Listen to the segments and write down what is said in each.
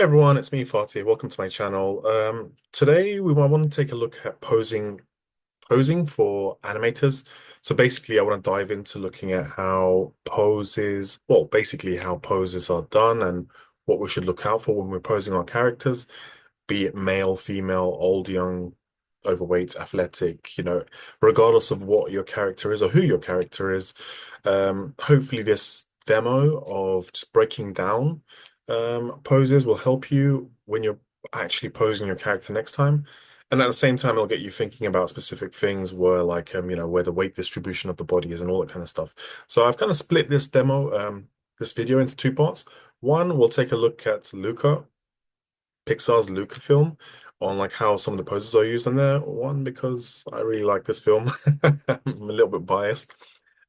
Hey everyone, it's me, Fatih. Welcome to my channel. Today I want to take a look at posing for animators. So basically, I want to dive into looking at how poses, well, basically how poses are done and what we should look out for when we're posing our characters, be it male, female, old, young, overweight, athletic, regardless of what your character is or who your character is. Hopefully this demo of just breaking down poses will help you when you're actually posing your character next time. And at the same time, it'll get you thinking about specific things where like where the weight distribution of the body is and all that kind of stuff. So I've kind of split this this video into two parts. One, we'll take a look at Luca, Pixar's Luca film, on like how some of the poses are used on there. One, because I really like this film. I'm a little bit biased.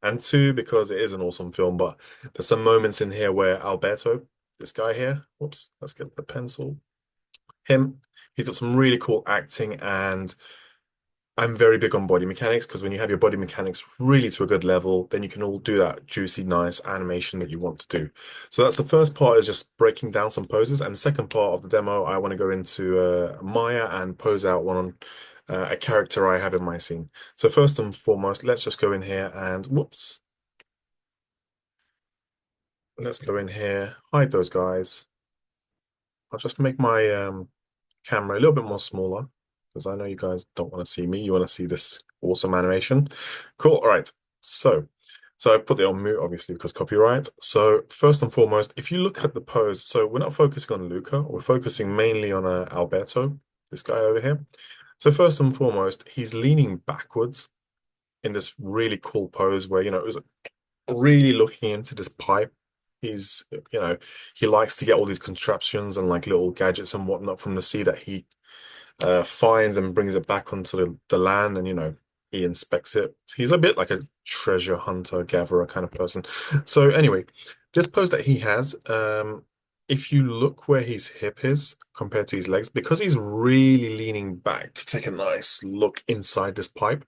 And two, because it is an awesome film, but there's some moments in here where Alberto, this guy here, whoops, let's get the pencil. Him, he's got some really cool acting, and I'm very big on body mechanics because when you have your body mechanics really to a good level, then you can all do that juicy, nice animation that you want to do. So that's the first part, is just breaking down some poses. And the second part of the demo, I want to go into Maya and pose out one on a character I have in my scene. So first and foremost, let's just go in here and whoops, let's go in here, hide those guys. I'll just make my camera a little bit more smaller because I know you guys don't want to see me. You want to see this awesome animation. Cool. All right. So I put it on mute, obviously, because copyright. So first and foremost, if you look at the pose, so we're not focusing on Luca, we're focusing mainly on Alberto, this guy over here. So first and foremost, he's leaning backwards in this really cool pose where, it was really looking into this pipe. He's, he likes to get all these contraptions and like little gadgets and whatnot from the sea that he finds and brings it back onto the land, and he inspects it. He's a bit like a treasure hunter gatherer kind of person. So anyway, this pose that he has, if you look where his hip is compared to his legs, because he's really leaning back to take a nice look inside this pipe,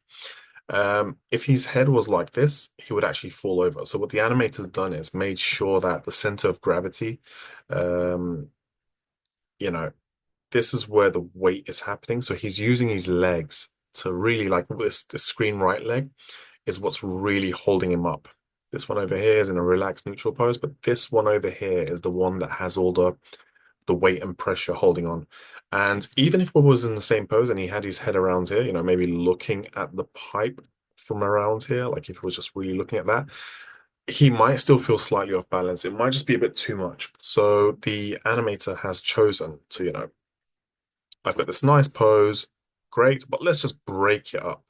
if his head was like this, he would actually fall over. So what the animator's done is made sure that the center of gravity, um, you know, this is where the weight is happening. So he's using his legs to really like this, the screen right leg is what's really holding him up. This one over here is in a relaxed neutral pose, but this one over here is the one that has all the weight and pressure holding on. And even if it was in the same pose and he had his head around here, maybe looking at the pipe from around here, like if he was just really looking at that, he might still feel slightly off balance. It might just be a bit too much. So the animator has chosen to, I've got this nice pose, great, but let's just break it up.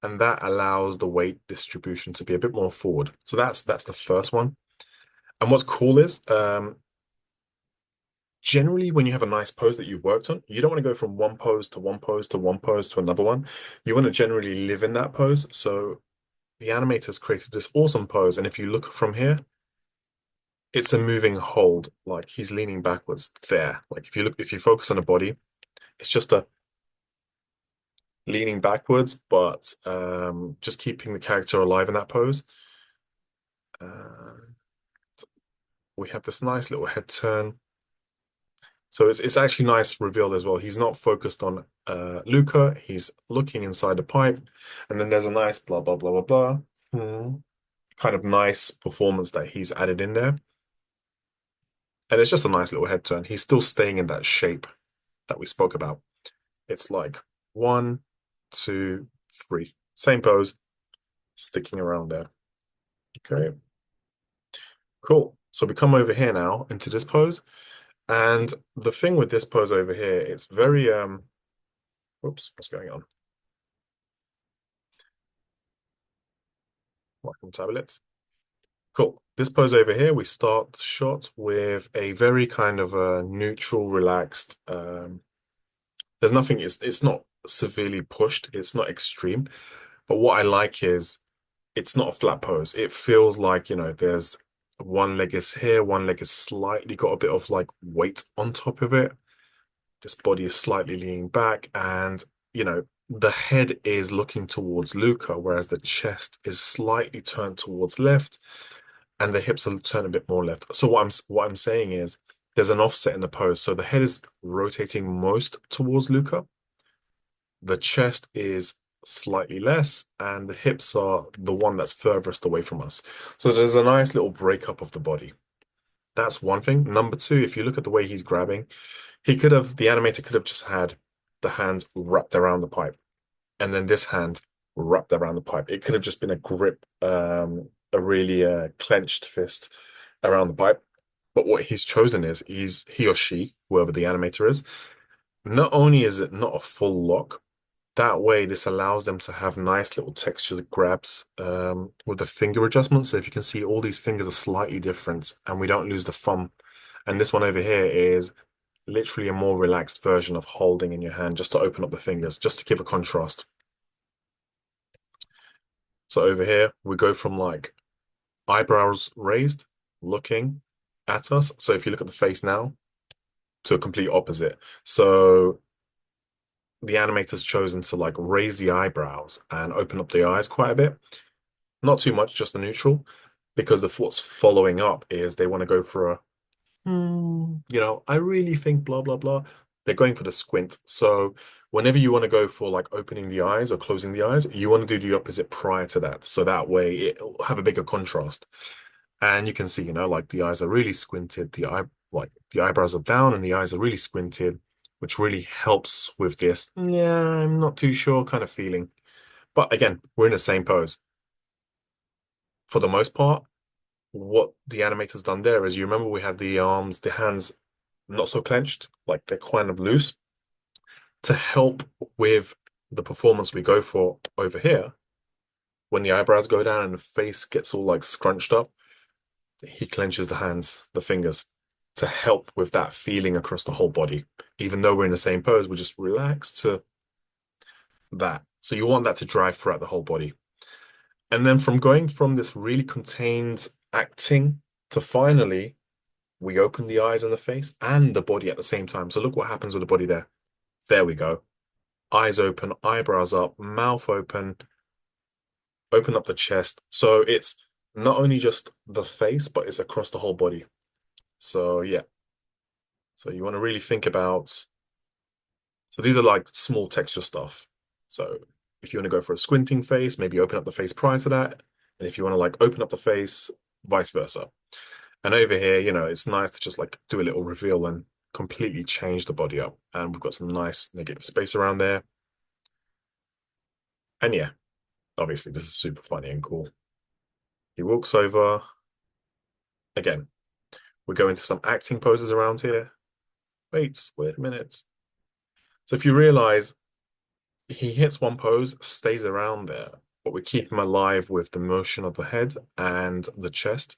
And that allows the weight distribution to be a bit more forward. So that's the first one. And what's cool is generally when you have a nice pose that you've worked on, you don't want to go from one pose to one pose to one pose to another one. You want to generally live in that pose. So the animator's created this awesome pose. And if you look from here, it's a moving hold, like he's leaning backwards there. Like if you focus on the body, it's just a leaning backwards, but just keeping the character alive in that pose. We have this nice little head turn. So it's actually nice reveal as well. He's not focused on Luca. He's looking inside the pipe. And then there's a nice blah, blah, blah, blah, blah. Kind of nice performance that he's added in there. And it's just a nice little head turn. He's still staying in that shape that we spoke about. It's like 1, 2, 3. Same pose, sticking around there. Okay, cool. So we come over here now into this pose. And the thing with this pose over here, it's very, whoops, what's going on? Welcome tablets. Cool. This pose over here, we start the shot with a very kind of a neutral, relaxed, there's nothing, it's not severely pushed, it's not extreme. But what I like is it's not a flat pose. It feels like, there's one leg is here, one leg is slightly got a bit of like weight on top of it. This body is slightly leaning back, and the head is looking towards Luca, whereas the chest is slightly turned towards left, and the hips will turn a bit more left. So what I'm saying is there's an offset in the pose. So the head is rotating most towards Luca. The chest is slightly less, and the hips are the one that's furthest away from us. So there's a nice little breakup of the body. That's one thing. Number two, if you look at the way he's grabbing, the animator could have just had the hand wrapped around the pipe, and then this hand wrapped around the pipe. It could have just been a grip, a really clenched fist around the pipe. But what he's chosen is he or she, whoever the animator is, not only is it not a full lock, that way this allows them to have nice little texture grabs with the finger adjustments. So if you can see, all these fingers are slightly different and we don't lose the thumb. And this one over here is literally a more relaxed version of holding in your hand just to open up the fingers, just to give a contrast. So over here, we go from like eyebrows raised, looking at us. So if you look at the face now, to a complete opposite. So the animator's chosen to like raise the eyebrows and open up the eyes quite a bit. Not too much, just the neutral, because of what's following up is they want to go for a, I really think blah, blah, blah. They're going for the squint. So whenever you want to go for like opening the eyes or closing the eyes, you want to do the opposite prior to that. So that way it'll have a bigger contrast. And you can see, like the eyes are really squinted, the eyebrows are down and the eyes are really squinted, which really helps with this, yeah, I'm not too sure kind of feeling. But again, we're in the same pose. For the most part, what the animator's done there is, you remember we had the arms, the hands not so clenched, like they're kind of loose. To help with the performance we go for over here, when the eyebrows go down and the face gets all like scrunched up, he clenches the hands, the fingers, to help with that feeling across the whole body. Even though we're in the same pose, we're just relaxed to that. So you want that to drive throughout the whole body. And then from going from this really contained acting to finally, we open the eyes and the face and the body at the same time. So look what happens with the body there. There we go. Eyes open, eyebrows up, mouth open up the chest. So it's not only just the face, but it's across the whole body. So yeah. So you want to really think about, so these are like small texture stuff. So if you want to go for a squinting face, maybe open up the face prior to that. And if you want to like open up the face, vice versa. And over here, it's nice to just like do a little reveal and completely change the body up. And we've got some nice negative space around there. And yeah, obviously this is super funny and cool. He walks over. Again, we go into some acting poses around here. Wait a minute. So if you realize he hits one pose, stays around there, but we keep him alive with the motion of the head and the chest.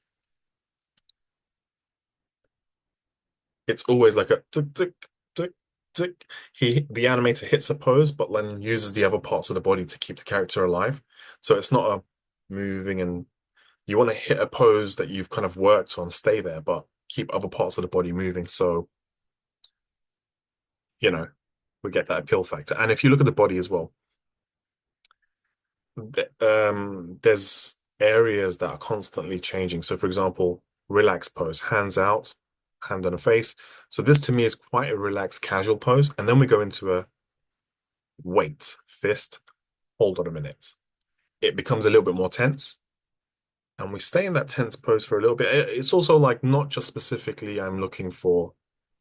It's always like a tick, tick, tick, tick. The animator hits a pose, but then uses the other parts of the body to keep the character alive. So it's not a moving, and you want to hit a pose that you've kind of worked on, stay there, but keep other parts of the body moving. So, we get that appeal factor. And if you look at the body as well, there's areas that are constantly changing. So for example, relax pose, hands out, hand on a face. So this to me is quite a relaxed, casual pose. And then we go into a wait, fist, hold on a minute. It becomes a little bit more tense. And we stay in that tense pose for a little bit. It's also like not just specifically I'm looking for,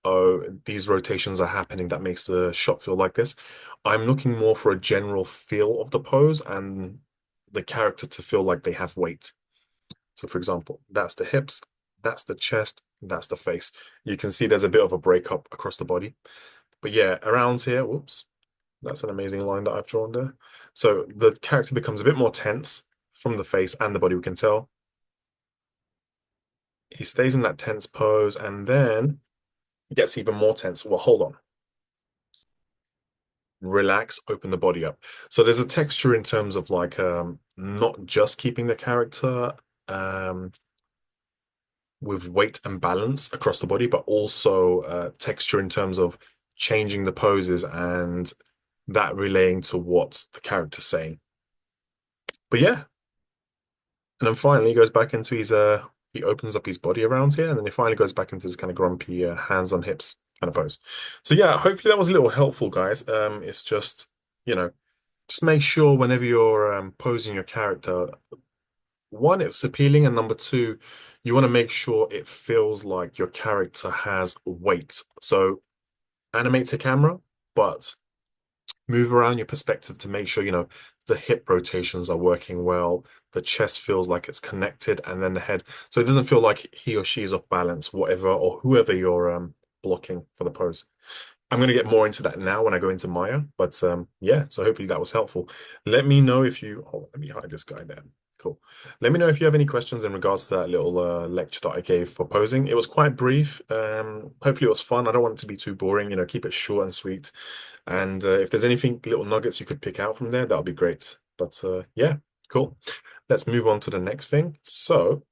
oh, these rotations are happening that makes the shot feel like this. I'm looking more for a general feel of the pose and the character to feel like they have weight. So for example, that's the hips, that's the chest, that's the face. You can see there's a bit of a breakup across the body. But yeah, around here, whoops, that's an amazing line that I've drawn there. So the character becomes a bit more tense from the face and the body, we can tell. He stays in that tense pose and then gets even more tense. Well, hold on. Relax, open the body up. So there's a texture in terms of like not just keeping the character with weight and balance across the body, but also texture in terms of changing the poses and that relaying to what the character's saying. But yeah. And then finally he goes back into his he opens up his body around here, and then he finally goes back into this kind of grumpy hands on hips kind of pose. So yeah, hopefully that was a little helpful, guys. It's just, you know, just make sure whenever you're posing your character, one, it's appealing, and number two, you want to make sure it feels like your character has weight. So animate to camera, but move around your perspective to make sure, the hip rotations are working well, the chest feels like it's connected, and then the head. So it doesn't feel like he or she is off balance, whatever, or whoever you're blocking for the pose. I'm going to get more into that now when I go into Maya, but yeah, so hopefully that was helpful. Let me know if you, oh, let me hide this guy there. Cool. Let me know if you have any questions in regards to that little lecture that I gave for posing. It was quite brief. Hopefully it was fun. I don't want it to be too boring, keep it short and sweet. And if there's anything, little nuggets you could pick out from there, that would be great. But yeah, cool. Let's move on to the next thing. So